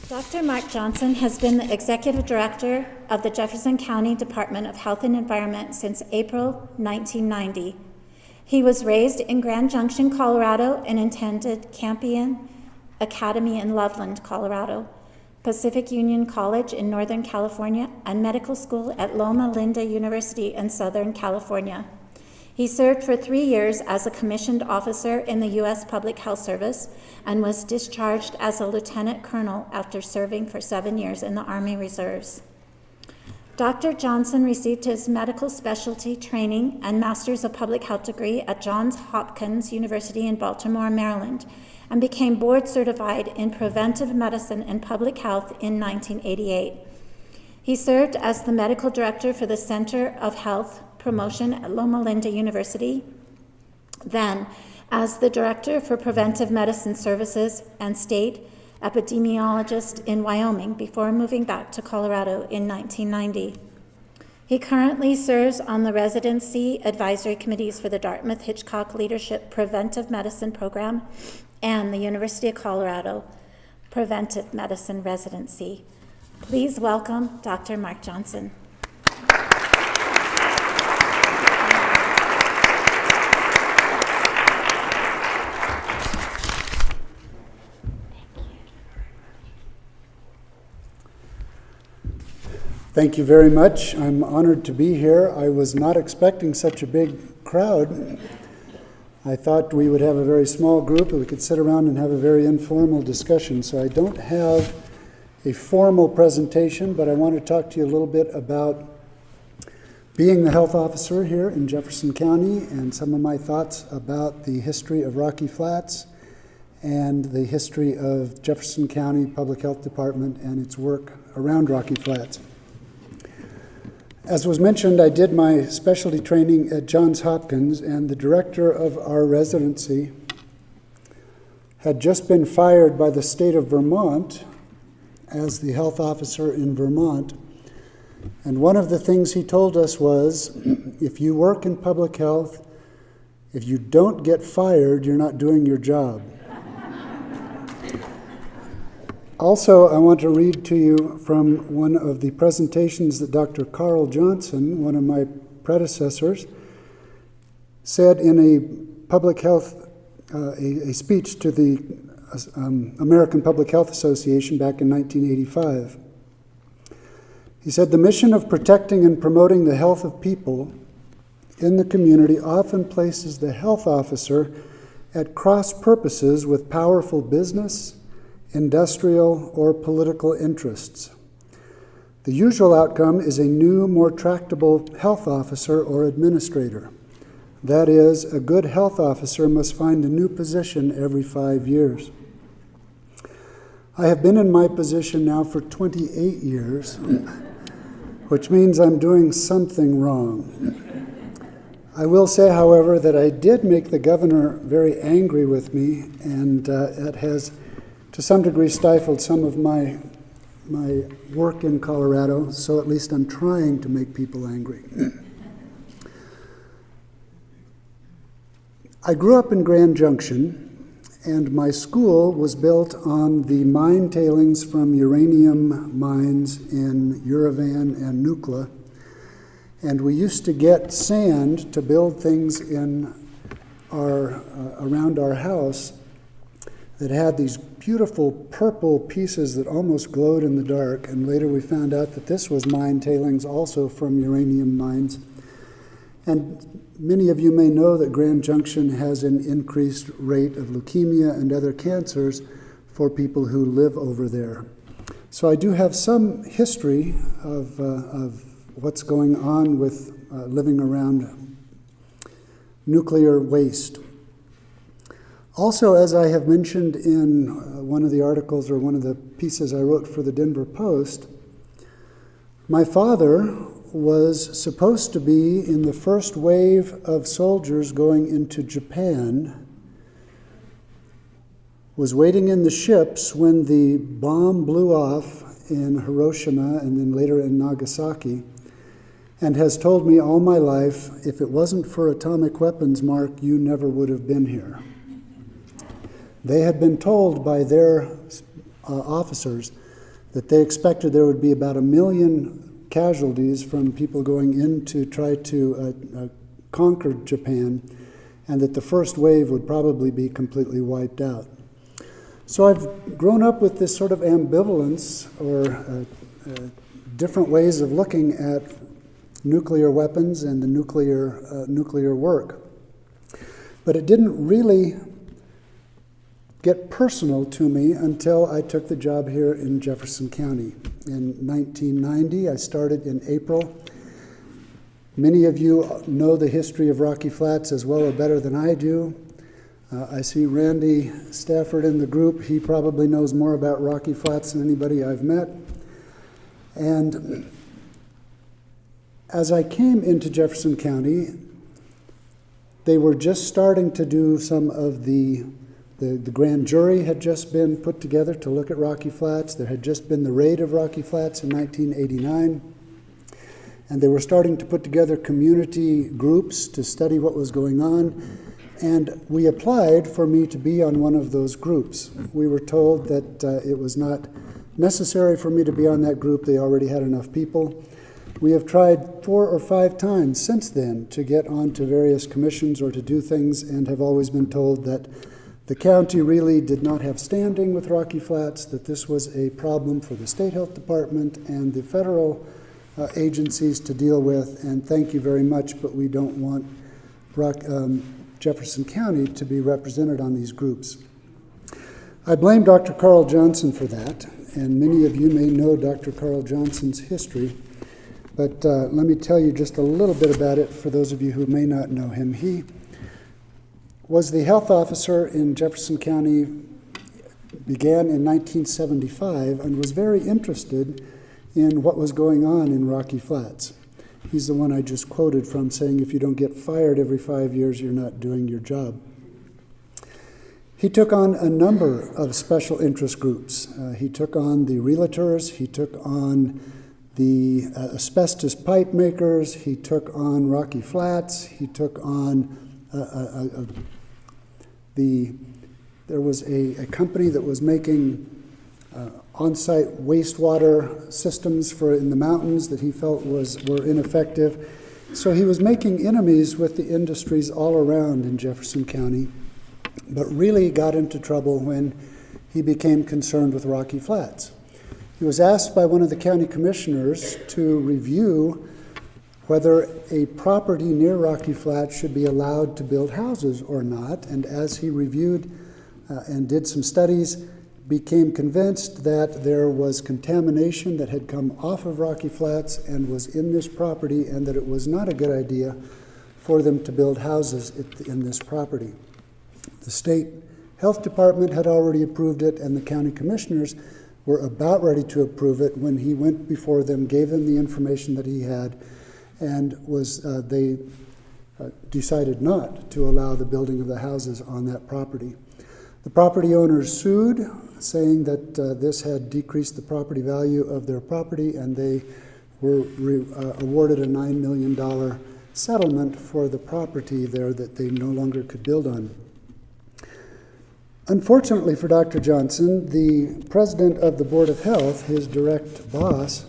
Dr. Mark Johnson has been the Executive Director of the Jefferson County Department of Health and Environment since April 1990. He was raised in Grand Junction, Colorado, and attended Campion Academy in Loveland, Colorado, Pacific Union College in Northern California, and medical school at Loma Linda University in Southern California. He served for 3 years as a commissioned officer in the U.S. Public Health Service and was discharged as a lieutenant colonel after serving for 7 years in the Army Reserves. Dr. Johnson received his medical specialty training and Master's of Public Health degree at Johns Hopkins University in Baltimore, Maryland, and became board certified in preventive medicine and public health in 1988. He served as the medical director for the Center of Health Promotion at Loma Linda University, then as the Director for Preventive Medicine Services and State Epidemiologist in Wyoming before moving back to Colorado in 1990. He currently serves on the Residency Advisory Committees for the Dartmouth-Hitchcock Leadership Preventive Medicine Program and the University of Colorado Preventive Medicine Residency. Please welcome Dr. Mark Johnson. Thank you very much. I'm honored to be here. I was not expecting such a big crowd. I thought we would have a very small group and we could sit around and have a very informal discussion. So I don't have a formal presentation, but I want to talk to you a little bit about being the health officer here in Jefferson County and some of my thoughts about the history of Rocky Flats and the history of Jefferson County Public Health Department and its work around Rocky Flats. As was mentioned, I did my specialty training at Johns Hopkins, and the director of our residency had just been fired by the state of Vermont as the health officer in Vermont. And one of the things he told us was, if you work in public health, if you don't get fired, you're not doing your job. Also, I want to read to you from one of the presentations that Dr. Carl Johnson, one of my predecessors, said in a public health, a speech to the American Public Health Association back in 1985. He said, "The mission of protecting and promoting the health of people in the community often places the health officer at cross purposes with powerful business, industrial, or political interests. The usual outcome is a new, more tractable health officer or administrator. That is, a good health officer must find a new position every 5 years. I have been in my position now for 28 years, which means I'm doing something wrong. I will say, however, that I did make the governor very angry with me, and it has to some degree stifled some of my work in Colorado, so at least I'm trying to make people angry. I grew up in Grand Junction, and my school was built on the mine tailings from uranium mines in Uravan and Nukla, and we used to get sand to build things in around our house that had these beautiful purple pieces that almost glowed in the dark, and later we found out that this was mine tailings also from uranium mines. And many of you may know that Grand Junction has an increased rate of leukemia and other cancers for people who live over there. So I do have some history of what's going on with living around nuclear waste. Also, as I have mentioned in one of the articles or one of the pieces I wrote for the Denver Post, my father was supposed to be in the first wave of soldiers going into Japan, was waiting in the ships when the bomb blew off in Hiroshima and then later in Nagasaki, and has told me all my life, if it wasn't for atomic weapons, Mark, you never would have been here. They had been told by their officers that they expected there would be about 1 million casualties from people going in to try to conquer Japan, and that the first wave would probably be completely wiped out. So I've grown up with this sort of ambivalence or different ways of looking at nuclear weapons and the nuclear work. But it didn't really get personal to me until I took the job here in Jefferson County. In 1990, I started in April. Many of you know the history of Rocky Flats as well or better than I do. I see Randy Stafford in the group. He probably knows more about Rocky Flats than anybody I've met. And as I came into Jefferson County, they were just starting to do some of the grand jury had just been put together to look at Rocky Flats. There had just been the raid of Rocky Flats in 1989. And they were starting to put together community groups to study what was going on. And we applied for me to be on one of those groups. We were told that it was not necessary for me to be on that group. They already had enough people. We have tried 4 or 5 times since then to get onto various commissions or to do things, and have always been told that the county really did not have standing with Rocky Flats, that this was a problem for the State Health Department and the federal agencies to deal with, and thank you very much, but we don't want Jefferson County to be represented on these groups. I blame Dr. Carl Johnson for that, and many of you may know Dr. Carl Johnson's history, but let me tell you just a little bit about it for those of you who may not know him. He was the health officer in Jefferson County, began in 1975, and was very interested in what was going on in Rocky Flats. He's the one I just quoted from, saying if you don't get fired every 5 years, you're not doing your job. He took on a number of special interest groups. He took on the realtors, he took on the asbestos pipe makers, he took on Rocky Flats, he took on there was a company that was making on-site wastewater systems for in the mountains that he felt were ineffective. So he was making enemies with the industries all around in Jefferson County, but really got into trouble when he became concerned with Rocky Flats. He was asked by one of the county commissioners to review whether a property near Rocky Flats should be allowed to build houses or not, and as he reviewed and did some studies, became convinced that there was contamination that had come off of Rocky Flats and was in this property, and that it was not a good idea for them to build houses in this property. The State Health Department had already approved it, and the county commissioners were about ready to approve it when he went before them, gave them the information that he had, and they decided not to allow the building of the houses on that property. The property owners sued, saying that this had decreased the property value of their property, and they were awarded a $9 million settlement for the property there that they no longer could build on. Unfortunately for Dr. Johnson, the president of the Board of Health, his direct boss,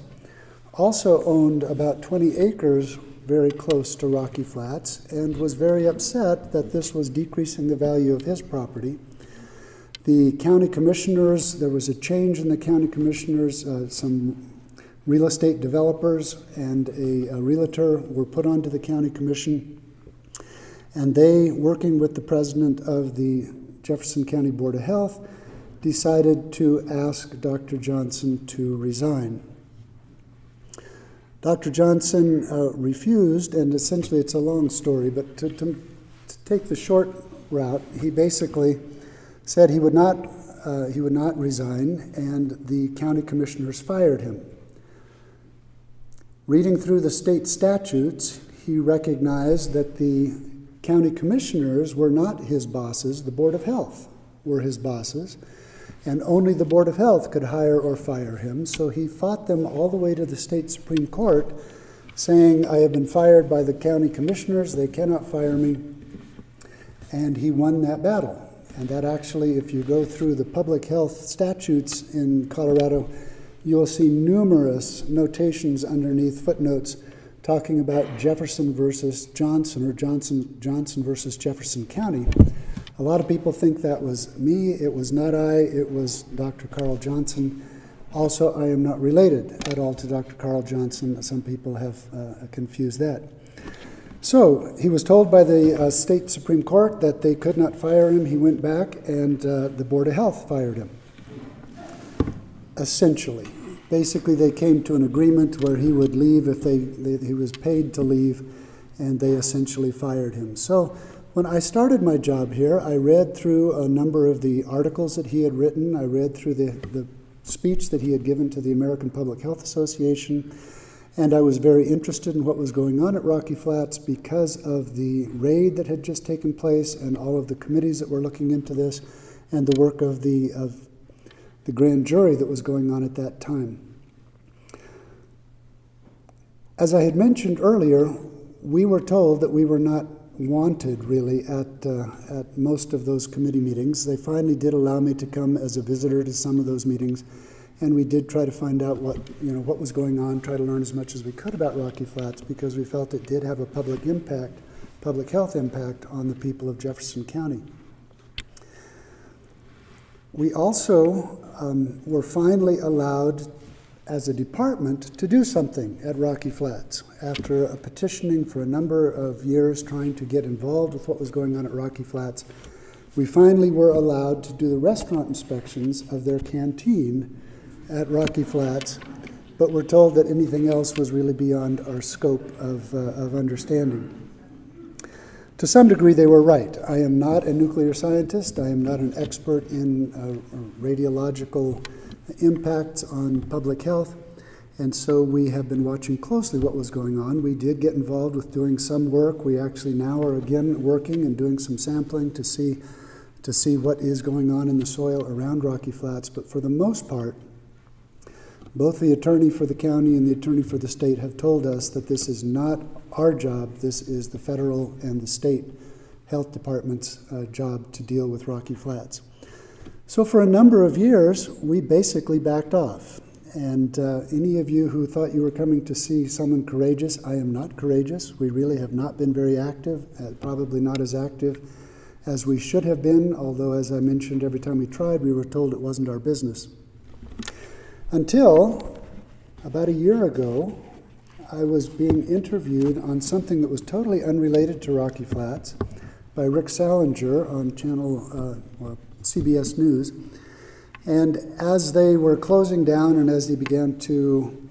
also owned about 20 acres very close to Rocky Flats and was very upset that this was decreasing the value of his property. The county commissioners, there was a change in the county commissioners, some real estate developers and a realtor were put onto the county commission, and they, working with the president of the Jefferson County Board of Health, decided to ask Dr. Johnson to resign. Dr. Johnson refused, and essentially it's a long story, but to take the short route, he basically said he would not resign, and the county commissioners fired him. Reading through the state statutes, he recognized that the county commissioners were not his bosses, the Board of Health were his bosses, and only the Board of Health could hire or fire him. So he fought them all the way to the state Supreme Court, saying, I have been fired by the county commissioners, they cannot fire me. And he won that battle. And that actually, if you go through the public health statutes in Colorado, you'll see numerous notations underneath footnotes talking about Jefferson versus Johnson, or Johnson versus Jefferson County. A lot of people think that was me. It was not I. It was Dr. Carl Johnson. Also, I am not related at all to Dr. Carl Johnson. Some people have confused that. So he was told by the state Supreme Court that they could not fire him. He went back, and the Board of Health fired him, essentially. Basically, they came to an agreement where he would leave if he was paid to leave, and they essentially fired him. So when I started my job here, I read through a number of the articles that he had written. I read through the speech that he had given to the American Public Health Association, and I was very interested in what was going on at Rocky Flats because of the raid that had just taken place and all of the committees that were looking into this and the work of the grand jury that was going on at that time. As I had mentioned earlier, we were told that we were not wanted really at most of those committee meetings. They finally did allow me to come as a visitor to some of those meetings, and we did try to find out what was going on, try to learn as much as we could about Rocky Flats, because we felt it did have a public health impact on the people of Jefferson County. We also were finally allowed as a department to do something at Rocky Flats. After a petitioning for a number of years trying to get involved with what was going on at Rocky Flats, we finally were allowed to do the restaurant inspections of their canteen at Rocky Flats, but we're told that anything else was really beyond our scope of understanding. To some degree, they were right. I am not a nuclear scientist. I am not an expert in radiological impacts on public health, and so we have been watching closely what was going on. We did get involved with doing some work. We actually now are again working and doing some sampling to see what is going on in the soil around Rocky Flats, but for the most part, both the attorney for the county and the attorney for the state have told us that this is not our job. This is the federal and the state health department's job to deal with Rocky Flats. So for a number of years, we basically backed off. And any of you who thought you were coming to see someone courageous, I am not courageous. We really have not been very active, probably not as active as we should have been, although, as I mentioned, every time we tried, we were told it wasn't our business. Until about a year ago, I was being interviewed on something that was totally unrelated to Rocky Flats by Rick Salinger on CBS News. And as they were closing down and as they began to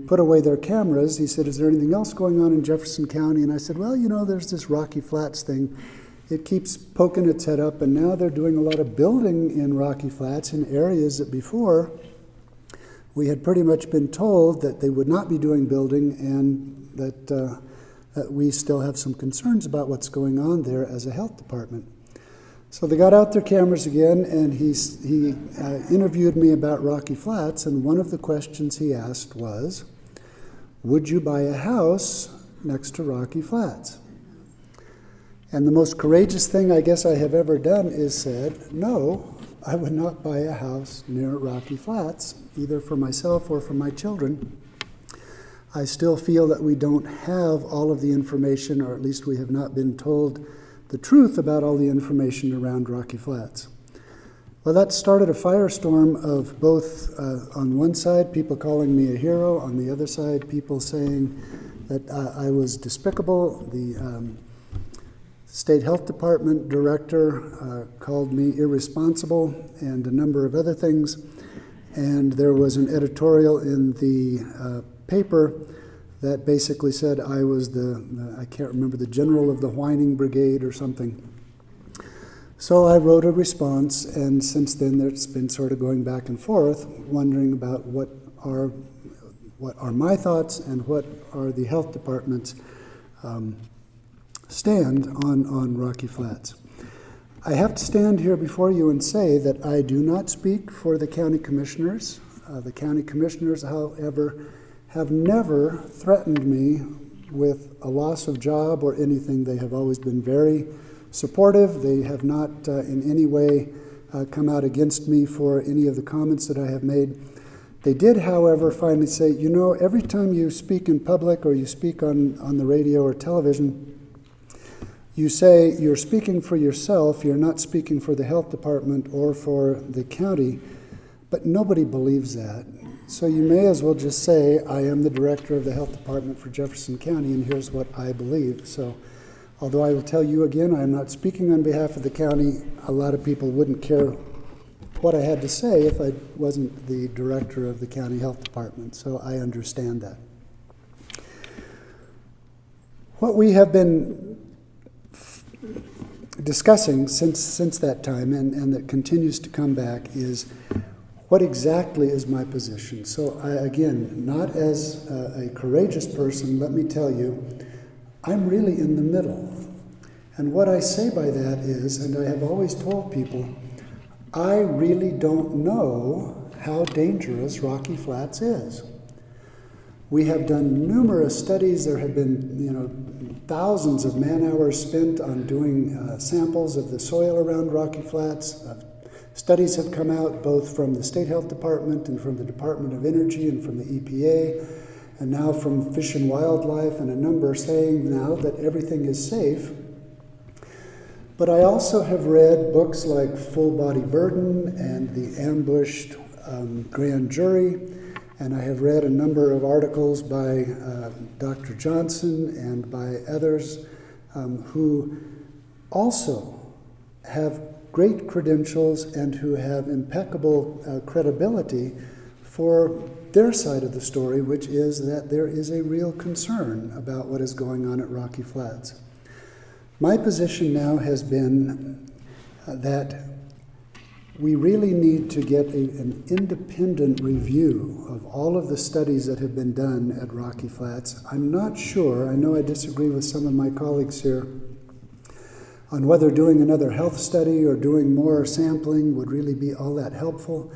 put away their cameras, he said, "Is there anything else going on in Jefferson County?" And I said, "Well, there's this Rocky Flats thing. It keeps poking its head up, and now they're doing a lot of building in Rocky Flats in areas that before we had pretty much been told that they would not be doing building, and that we still have some concerns about what's going on there as a health department." So they got out their cameras again, and he interviewed me about Rocky Flats, and one of the questions he asked was, "Would you buy a house next to Rocky Flats?" And the most courageous thing I guess I have ever done is said, "No, I would not buy a house near Rocky Flats, either for myself or for my children. I still feel that we don't have all of the information, or at least we have not been told the truth about all the information around Rocky Flats." Well, that started a firestorm of both, on one side, people calling me a hero, on the other side, people saying that I was despicable. The State Health Department director called me irresponsible and a number of other things. And there was an editorial in the paper that basically said I was I can't remember, the general of the whining brigade or something. So I wrote a response, and since then it's been sort of going back and forth, wondering about what are my thoughts and what are the health department's stand on Rocky Flats. I have to stand here before you and say that I do not speak for the county commissioners. The county commissioners, however, have never threatened me with a loss of job or anything. They have always been very supportive. They have not in any way come out against me for any of the comments that I have made. They did, however, finally say, you know, every time you speak in public or you speak on the radio or television, you say you're speaking for yourself, you're not speaking for the health department or for the county, but nobody believes that. So you may as well just say, I am the director of the health department for Jefferson County, and here's what I believe. So although I will tell you again, I am not speaking on behalf of the county, a lot of people wouldn't care what I had to say if I wasn't the director of the county health department. So I understand that. What we have been discussing since that time, and that continues to come back, is what exactly is my position. So I, again, not as a courageous person, let me tell you, I'm really in the middle. And what I say by that is, and I have always told people, I really don't know how dangerous Rocky Flats is. We have done numerous studies. There have been, thousands of man-hours spent on doing samples of the soil around Rocky Flats. Studies have come out both from the State Health Department and from the Department of Energy and from the EPA, and now from Fish and Wildlife, and a number saying now that everything is safe. But I also have read books like Full Body Burden and The Ambushed Grand Jury, and I have read a number of articles by Dr. Johnson and by others who also have great credentials and who have impeccable credibility for their side of the story, which is that there is a real concern about what is going on at Rocky Flats. My position now has been that we really need to get an independent review of all of the studies that have been done at Rocky Flats. I'm not sure, I know I disagree with some of my colleagues here, on whether doing another health study or doing more sampling would really be all that helpful.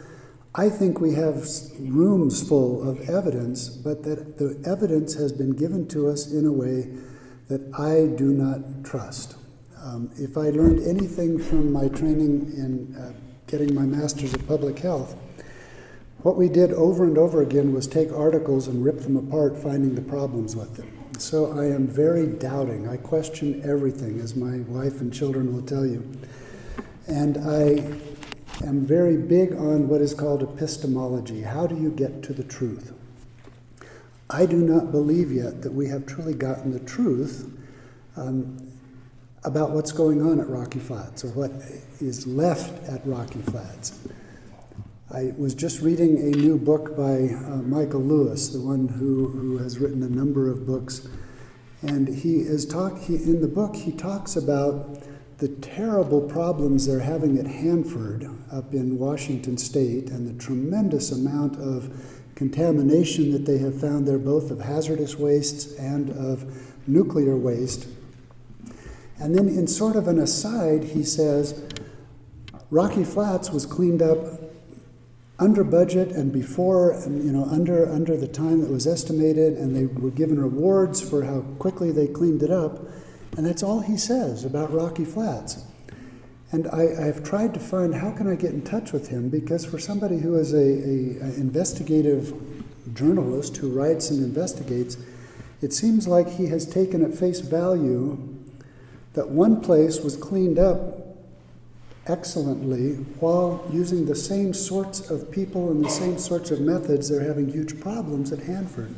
I think we have rooms full of evidence, but that the evidence has been given to us in a way that I do not trust. If I learned anything from my training in getting my master's of public health, what we did over and over again was take articles and rip them apart, finding the problems with them. So I am very doubting. I question everything, as my wife and children will tell you. And I am very big on what is called epistemology. How do you get to the truth? I do not believe yet that we have truly gotten the truth about what's going on at Rocky Flats, or what is left at Rocky Flats. I was just reading a new book by Michael Lewis, the one who has written a number of books, and in the book he talks about the terrible problems they're having at Hanford up in Washington State, and the tremendous amount of contamination that they have found there, both of hazardous wastes and of nuclear waste. And then in sort of an aside, he says, Rocky Flats was cleaned up under budget and before, under the time that was estimated, and they were given rewards for how quickly they cleaned it up. And that's all he says about Rocky Flats. And I've tried to find how can I get in touch with him, because for somebody who is a investigative journalist who writes and investigates, it seems like he has taken at face value that one place was cleaned up excellently while using the same sorts of people and the same sorts of methods. They're having huge problems at Hanford.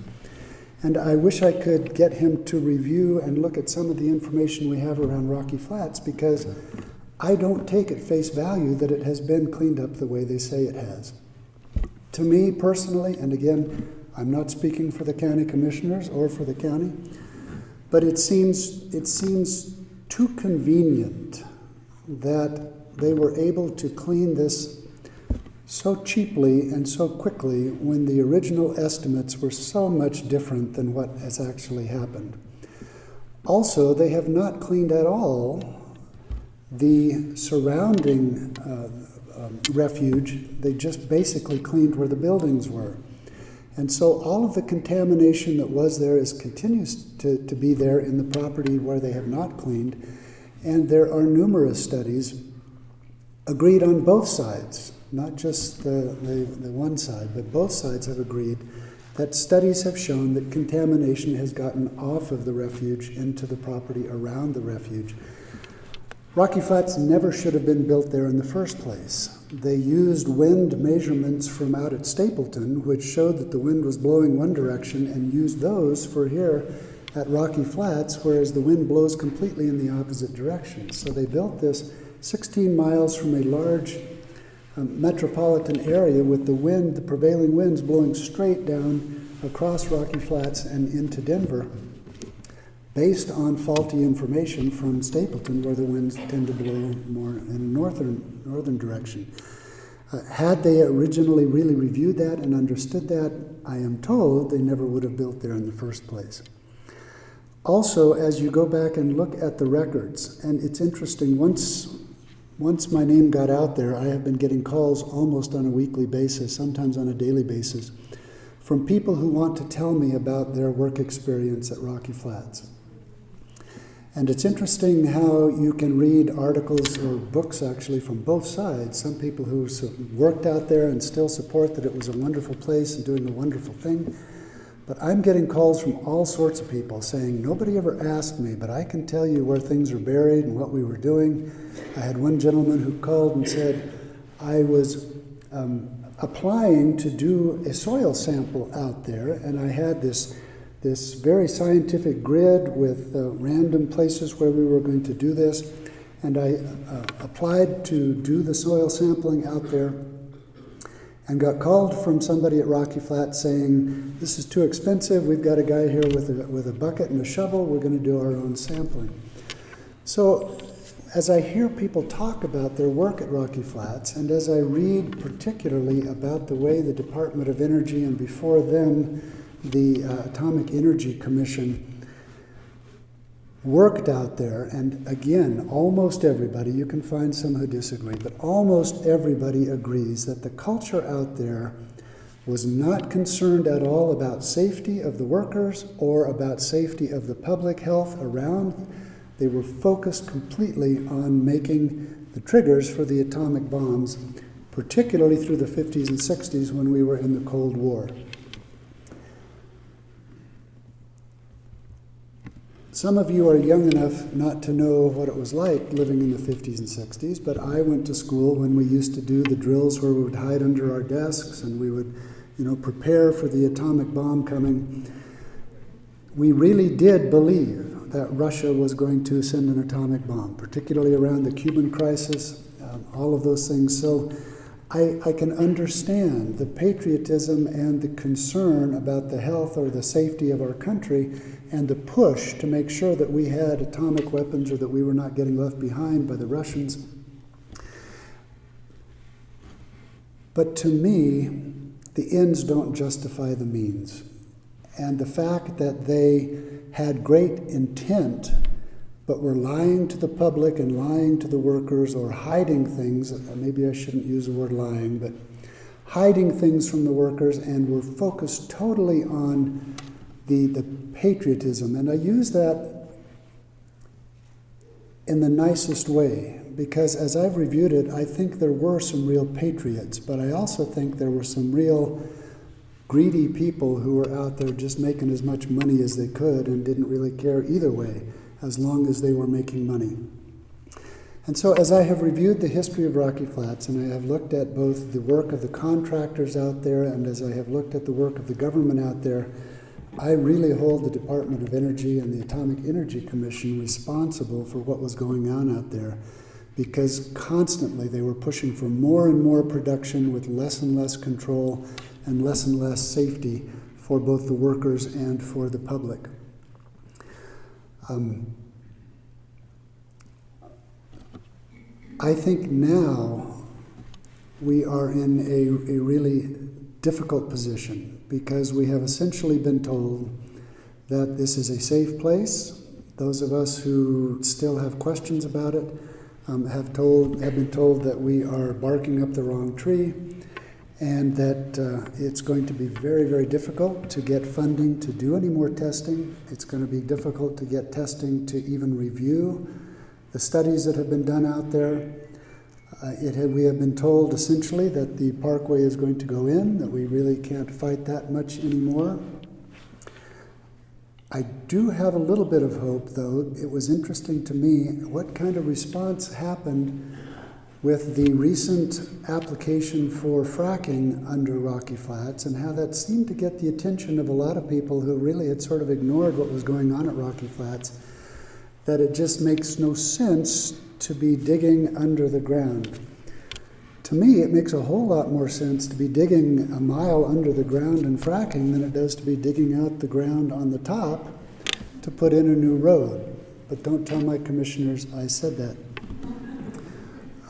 And I wish I could get him to review and look at some of the information we have around Rocky Flats, because I don't take at face value that it has been cleaned up the way they say it has. To me personally, and again, I'm not speaking for the county commissioners or for the county, but it seems too convenient that they were able to clean this so cheaply and so quickly when the original estimates were so much different than what has actually happened. Also, they have not cleaned at all the surrounding refuge. They just basically cleaned where the buildings were. And so all of the contamination that was there continues to be there in the property where they have not cleaned. And there are numerous studies agreed on both sides not just the one side, but both sides have agreed that studies have shown that contamination has gotten off of the refuge into the property around the refuge. Rocky Flats never should have been built there in the first place. They used wind measurements from out at Stapleton, which showed that the wind was blowing one direction, and used those for here at Rocky Flats, whereas the wind blows completely in the opposite direction. So they built this 16 miles from a large metropolitan area with the prevailing winds blowing straight down across Rocky Flats and into Denver, based on faulty information from Stapleton, where the winds tend to blow more in a northern direction. Had they originally really reviewed that and understood that, I am told they never would have built there in the first place. Also, as you go back and look at the records, and it's interesting, once my name got out there, I have been getting calls almost on a weekly basis, sometimes on a daily basis, from people who want to tell me about their work experience at Rocky Flats. And it's interesting how you can read articles or books actually from both sides. Some people who worked out there and still support that it was a wonderful place and doing a wonderful thing. But I'm getting calls from all sorts of people saying, nobody ever asked me, but I can tell you where things are buried and what we were doing. I had one gentleman who called and said, I was applying to do a soil sample out there, and I had this very scientific grid with random places where we were going to do this, and I applied to do the soil sampling out there and got called from somebody at Rocky Flat saying, this is too expensive, we've got a guy here with a bucket and a shovel, we're going to do our own sampling. So as I hear people talk about their work at Rocky Flats, and as I read particularly about the way the Department of Energy, and before them the Atomic Energy Commission, worked out there, and again, almost everybody, you can find some who disagree, but almost everybody agrees that the culture out there was not concerned at all about safety of the workers or about safety of the public health around. They were focused completely on making the triggers for the atomic bombs, particularly through the 50s and 60s when we were in the Cold War. Some of you are young enough not to know what it was like living in the 50s and 60s, but I went to school when we used to do the drills where we would hide under our desks and we would, prepare for the atomic bomb coming. We really did believe that Russia was going to send an atomic bomb, particularly around the Cuban crisis, all of those things. So I can understand the patriotism and the concern about the health or the safety of our country, and the push to make sure that we had atomic weapons or that we were not getting left behind by the Russians. But to me, the ends don't justify the means. And the fact that they had great intent, but were lying to the public and lying to the workers, or hiding things, maybe I shouldn't use the word lying, but hiding things from the workers, and were focused totally on the patriotism. And I use that in the nicest way, because as I've reviewed it, I think there were some real patriots, but I also think there were some real greedy people who were out there just making as much money as they could and didn't really care either way, as long as they were making money. And so as I have reviewed the history of Rocky Flats, and I have looked at both the work of the contractors out there, and as I have looked at the work of the government out there, I really hold the Department of Energy and the Atomic Energy Commission responsible for what was going on out there, because constantly they were pushing for more and more production with less and less control and less safety for both the workers and for the public. I think now we are in a really difficult position, because we have essentially been told that this is a safe place. Those of us who still have questions about it have been told that we are barking up the wrong tree, and that it's going to be very, very difficult to get funding to do any more testing. It's going to be difficult to get testing to even review the studies that have been done out there. We have been told essentially that the parkway is going to go in, that we really can't fight that much anymore. I do have a little bit of hope, though. It was interesting to me what kind of response happened with the recent application for fracking under Rocky Flats, and how that seemed to get the attention of a lot of people who really had sort of ignored what was going on at Rocky Flats, that it just makes no sense to be digging under the ground. To me, it makes a whole lot more sense to be digging a mile under the ground and fracking than it does to be digging out the ground on the top to put in a new road. But don't tell my commissioners I said that.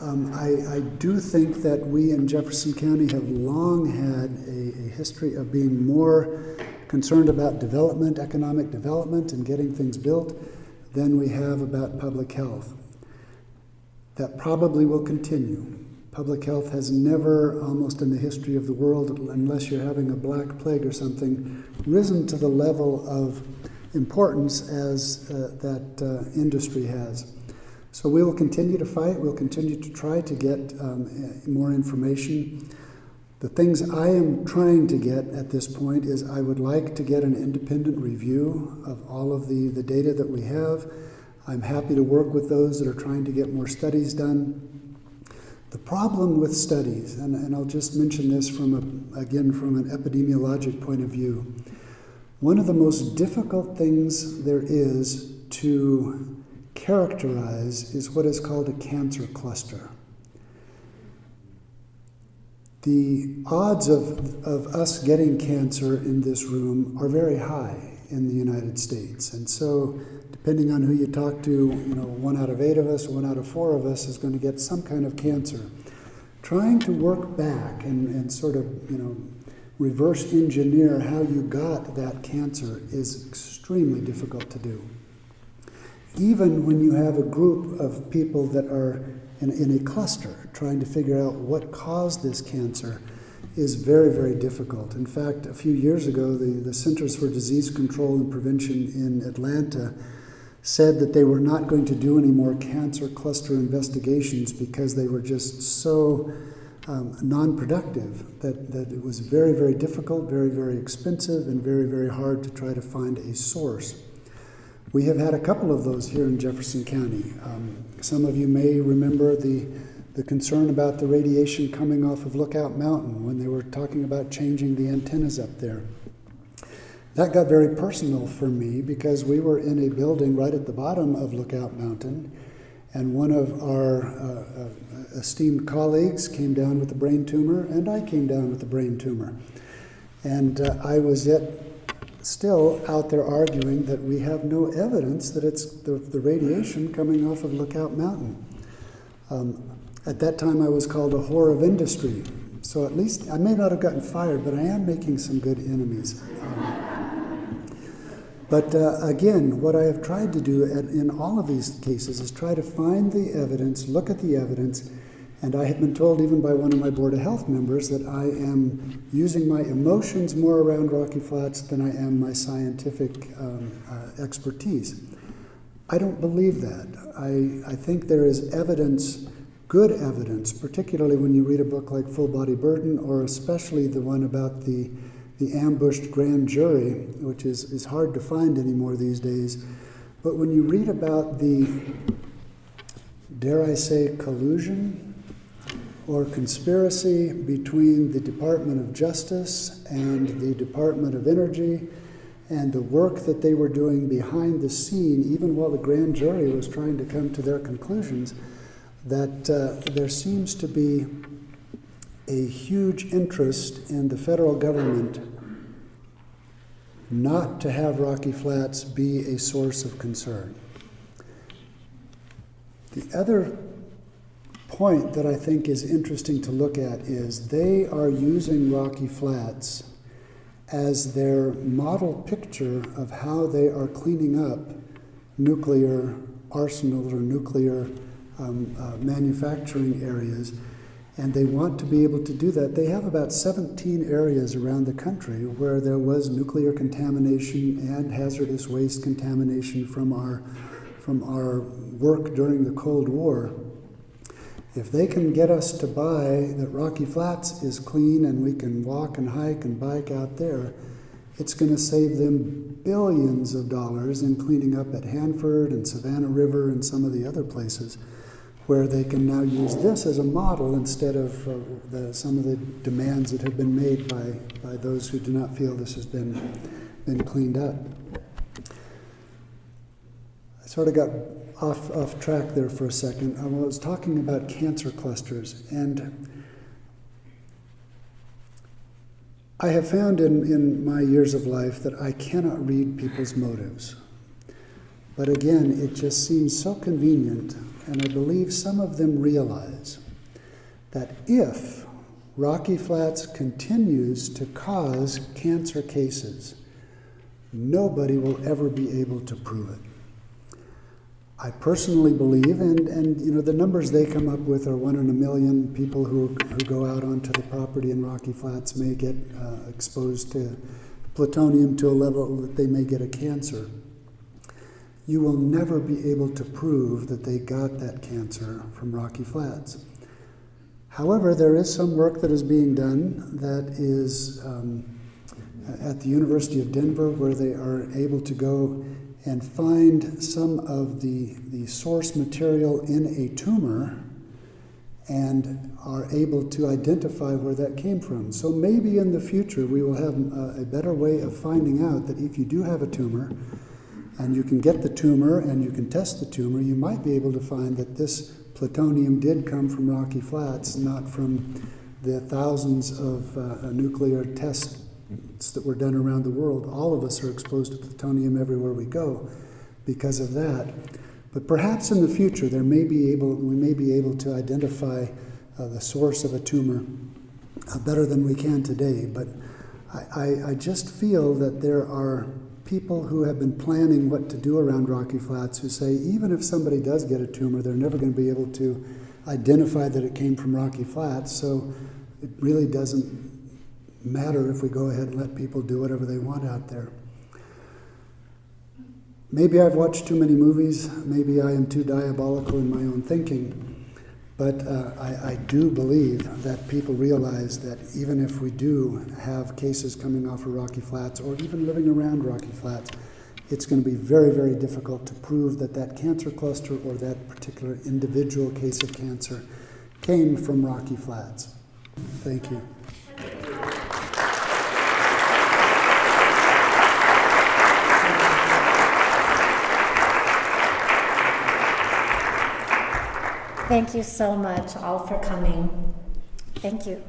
I do think that we in Jefferson County have long had a history of being more concerned about development, economic development, and getting things built than we have about public health. That probably will continue. Public health has never, almost in the history of the world, unless you're having a black plague or something, risen to the level of importance as that industry has. So we will continue to fight. We'll continue to try to get more information. The things I am trying to get at this point is I would like to get an independent review of all of the data that we have. I'm happy to work with those that are trying to get more studies done. The problem with studies, and I'll just mention this from an epidemiologic point of view, one of the most difficult things there is to characterize is what is called a cancer cluster. The odds of us getting cancer in this room are very high in the United States, and so depending on who you talk to, 1 out of 8 of us, 1 out of 4 of us is going to get some kind of cancer. Trying to work back and sort of, reverse engineer how you got that cancer is extremely difficult to do. Even when you have a group of people that are in a cluster trying to figure out what caused this cancer is very, very difficult. In fact, a few years ago, the Centers for Disease Control and Prevention in Atlanta said that they were not going to do any more cancer cluster investigations because they were just so non-productive that it was very, very difficult, very, very expensive, and very, very hard to try to find a source. We have had a couple of those here in Jefferson County. Some of you may remember the concern about the radiation coming off of Lookout Mountain when they were talking about changing the antennas up there. That got very personal for me because we were in a building right at the bottom of Lookout Mountain, and one of our esteemed colleagues came down with a brain tumor, and I came down with a brain tumor. And I was yet still out there arguing that we have no evidence that it's the radiation coming off of Lookout Mountain. At that time, I was called a whore of industry. So at least, I may not have gotten fired, but I am making some good enemies. But again, what I have tried to do in all of these cases is try to find the evidence, look at the evidence, and I have been told even by one of my Board of Health members that I am using my emotions more around Rocky Flats than I am my scientific expertise. I don't believe that. I think there is evidence, good evidence, particularly when you read a book like Full Body Burden, or especially the one about the ambushed grand jury, which is hard to find anymore these days. But when you read about the, dare I say, collusion or conspiracy between the Department of Justice and the Department of Energy, and the work that they were doing behind the scene, even while the grand jury was trying to come to their conclusions, that there seems to be a huge interest in the federal government not to have Rocky Flats be a source of concern. The other point that I think is interesting to look at is they are using Rocky Flats as their model picture of how they are cleaning up nuclear arsenals or nuclear manufacturing areas, and they want to be able to do that. They have about 17 areas around the country where there was nuclear contamination and hazardous waste contamination from our work during the Cold War. If they can get us to buy that Rocky Flats is clean and we can walk and hike and bike out there, it's going to save them billions of dollars in cleaning up at Hanford and Savannah River and some of the other places where they can now use this as a model instead of some of the demands that have been made by those who do not feel this has been cleaned up. I sort of got off track there for a second. I was talking about cancer clusters, and I have found in my years of life that I cannot read people's motives. But again, it just seems so convenient, and I believe some of them realize that if Rocky Flats continues to cause cancer cases, nobody will ever be able to prove it. I personally believe, and you know, the numbers they come up with are 1 in a million people who go out onto the property in Rocky Flats may get exposed to plutonium to a level that they may get a cancer. You will never be able to prove that they got that cancer from Rocky Flats. However, there is some work that is being done that is at the University of Denver, where they are able to go and find some of the source material in a tumor and are able to identify where that came from. So maybe in the future we will have a better way of finding out that if you do have a tumor and you can get the tumor and you can test the tumor, you might be able to find that this plutonium did come from Rocky Flats, not from the thousands of nuclear tests that were done around the world. All of us are exposed to plutonium everywhere we go because of that. But perhaps in the future we may be able to identify the source of a tumor better than we can today. But I just feel that there are people who have been planning what to do around Rocky Flats who say even if somebody does get a tumor, they're never going to be able to identify that it came from Rocky Flats. So it really doesn't matter if we go ahead and let people do whatever they want out there. Maybe I've watched too many movies, maybe I am too diabolical in my own thinking, but I do believe that people realize that even if we do have cases coming off of Rocky Flats or even living around Rocky Flats, it's going to be very, very difficult to prove that that cancer cluster or that particular individual case of cancer came from Rocky Flats. Thank you. Thank you so much all for coming. Thank you.